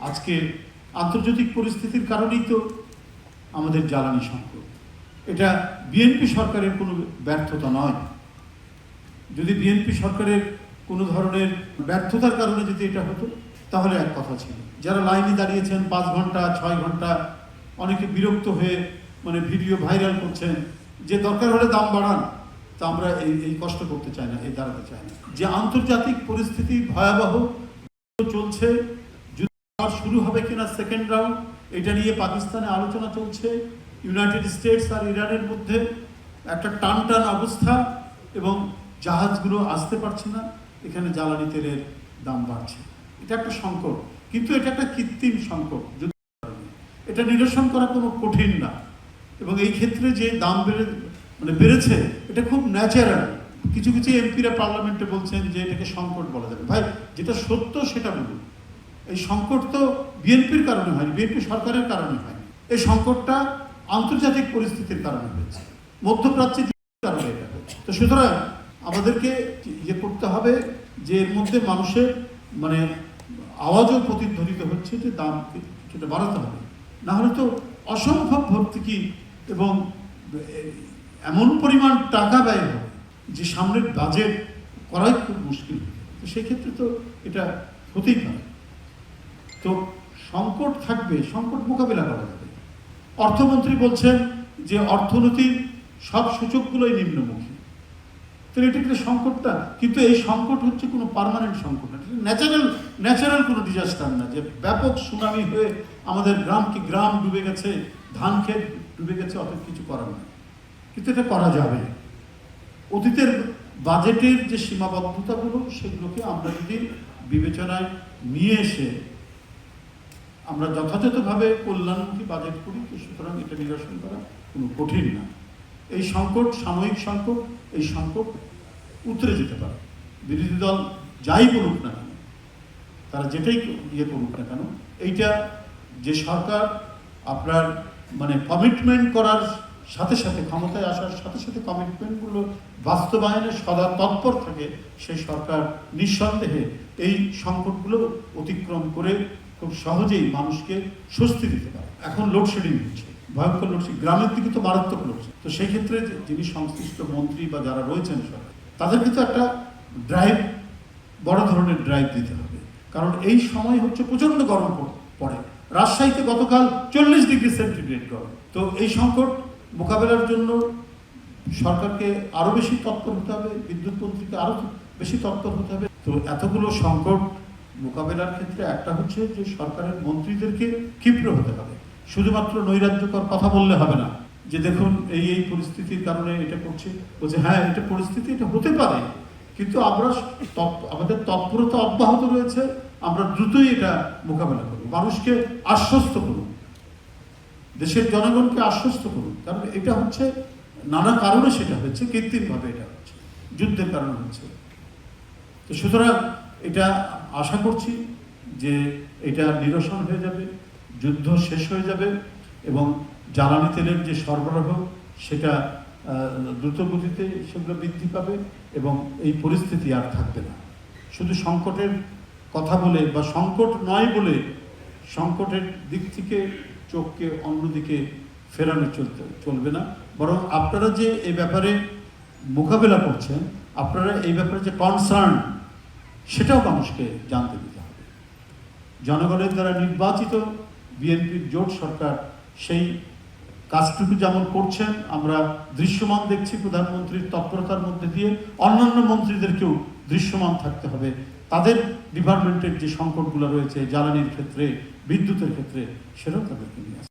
আজকে আন্তর্জাতিক পরিস্থিতির কারণেই তো আমাদের জ্বালানি সংকট। এটা বিএনপি সরকারের কোনো ব্যর্থতা নয়। যদি বিএনপি সরকারের কোনো ধরনের ব্যর্থতার কারণে যদি এটা হতো তাহলে এক কথা ছিল। যারা লাইনে দাঁড়িয়েছেন 5 ঘন্টা 6 ঘন্টা, অনেকে বিরক্ত হয়ে ভিডিও ভাইরাল করছেন যে দরকার হলে দাম বাড়ান, তা আমরা এই কষ্ট করতে চাই না, এই দাঁড়াতে চাই না। যে আন্তর্জাতিক পরিস্থিতি ভয়াবহ চলছে, যুদ্ধ শুরু হবে কিনা সেকেন্ড রাউন্ড, এটা নিয়ে পাকিস্তানে আলোচনা চলছে। ইউনাইটেড স্টেটস আর ইরানের মধ্যে একটা টান অবস্থা এবং জাহাজগুলো আসতে পারছে না, এখানে জ্বালানি তেলের দাম বাড়ছে। এটা একটা সংকট, কিন্তু এটা একটা কৃত্রিম সংকট। এটা নিরসন করা কোনো কঠিন না, এবং এই ক্ষেত্রে যে দাম বেড়েছে এটা খুব ন্যাচারাল। কিছু এমপিরা পার্লামেন্টে বলছেন যে এটাকে সংকট বলা যাবে। ভাই, যেটা সত্য সেটা বলুন। এই সংকট তো বিএনপির কারণে হয়নি, বিএনপি সরকারের কারণে হয়নি। এই সংকটটা আন্তর্জাতিক পরিস্থিতির কারণে হয়েছে, মধ্যপ্রাচ্যের কারণে এটা হয়েছে। তো সুতরাং আমাদেরকে করতে হবে যে এর মধ্যে মানুষের আওয়াজও প্রতিধ্বনিত হচ্ছে যে দাম সেটা বাড়াতে হবে, না হলে তো অসম্ভব ভর্তুকি এবং এমন পরিমাণ টাকা ব্যয় হবে যে সামনের বাজেট করাই খুব মুশকিল। তো সেই ক্ষেত্রে তো এটা হতেই পারে। তো সংকট থাকবে, সংকট মোকাবিলা করা যাবে। অর্থমন্ত্রী বলছেন যে অর্থনীতির সব সূচকগুলোই নিম্নমুখী। তাহলে এটা একটা সংকটটা, কিন্তু এই সংকট হচ্ছে কোনো পার্মানেন্ট সংকট না, ন্যাচারাল কোনো ডিজাস্টার না যে ব্যাপক সুনামি হয়ে আমাদের গ্রাম ডুবে গেছে, ধান ক্ষেত ডুবে গেছে, অত কিছু করার নেই। কিন্তু এটা করা যাবে। অতীতের বাজেটের যে সীমাবদ্ধতাগুলো সেগুলোকে আমরা যদি বিবেচনায় নিয়ে এসে আমরা যথাযথভাবে কল্যাণমুখী বাজেট করি, তো সুতরাং এটা নিরসন করা কোনো কঠিন না। এই সংকট সাময়িক সংকট, এই সংকট উতরে যেতে পারে। বিরোধী দল যাই বলুক না কেন, তারা যেটাই করুক না কেন, এইটা যে সরকার আপনার কমিটমেন্ট করার সাথে সাথে, ক্ষমতায় আসার সাথে সাথে কমিটমেন্টগুলো বাস্তবায়নে সদা তৎপর থাকে, সেই সরকার নিঃসন্দেহে এই সংকটগুলো অতিক্রম করে খুব সহজেই মানুষকে স্বস্তি দিতে পারে। এখন লোডশেডিং হচ্ছে, ভয়ঙ্কর লোডশেডিং, গ্রামের দিকে তো মারাত্মক লোডশেডিং। তো সেই ক্ষেত্রে যিনি সংশ্লিষ্ট মন্ত্রী বা যারা রয়েছেন সরকার, তাদেরকে তো একটা বড় ধরনের ড্রাইভ দিতে হবে। কারণ এই সময় হচ্ছে প্রচণ্ড গরম পড়ে। রাজশাহীতে গতকাল 40 ডিগ্রি সেন্টিগ্রেড গরম। তো এই সংকট মোকাবেলার জন্য সরকারকে আরও বেশি তৎপর হতে হবে, বিদ্যুৎ মন্ত্রীকে আরও বেশি তৎপর হতে হবে। তো এতগুলো সংকট মোকাবেলার ক্ষেত্রে একটা হচ্ছে যে সরকারের মন্ত্রীদেরকে ক্ষিপ্র হতে হবে। শুধুমাত্র নৈরাজ্যকর কথা বললে হবে না যে দেখুন এই পরিস্থিতির কারণে এটা করছে, বলছে হ্যাঁ এটা পরিস্থিতি, এটা হতে পারে, কিন্তু আমাদের তৎপরতা অব্যাহত রয়েছে, আমরা দ্রুতই এটা মোকাবেলা করব। মানুষকে আশ্বস্ত করুন, দেশের জনগণকে আশ্বস্ত করুন। কারণ এটা হচ্ছে নানা কারণে সেটা হচ্ছে, কৃত্রিমভাবে এটা হচ্ছে, যুদ্ধের কারণে হচ্ছে। তো সুতরাং এটা আশা করছি যে এটা নিরসন হয়ে যাবে, যুদ্ধ শেষ হয়ে যাবে এবং জ্বালানি তেলের যে সরবরাহ সেটা দ্রুত গতিতে সেগুলো বৃদ্ধি পাবে এবং এই পরিস্থিতি আর থাকবে না। শুধু সংকটের কথা বলে বা সংকট নয় বলে সংকটের দিক থেকে চোখকে অন্যদিকে ফেরানো চলবে না, বরং আপনারা যে এই ব্যাপারে মোকাবেলা করছেন, আপনারা এই ব্যাপারে যে কনসার্ন, সেটাও মানুষকে জানতে দিতে হবে। জনগণের দ্বারা নির্বাচিত বিএনপির জোট সরকার সেই কাজটুকু যেমন করছেন, আমরা দৃশ্যমান দেখছি প্রধানমন্ত্রীর তৎপরতার মধ্যে দিয়ে, অন্যান্য মন্ত্রীদেরকেও দৃশ্যমান থাকতে হবে। তাদের ডিপার্টমেন্টের যে সংকটগুলো রয়েছে জ্বালানির ক্ষেত্রে, বিদ্যুতের ক্ষেত্রে, সেটাও তাদেরকে নিয়ে আসে।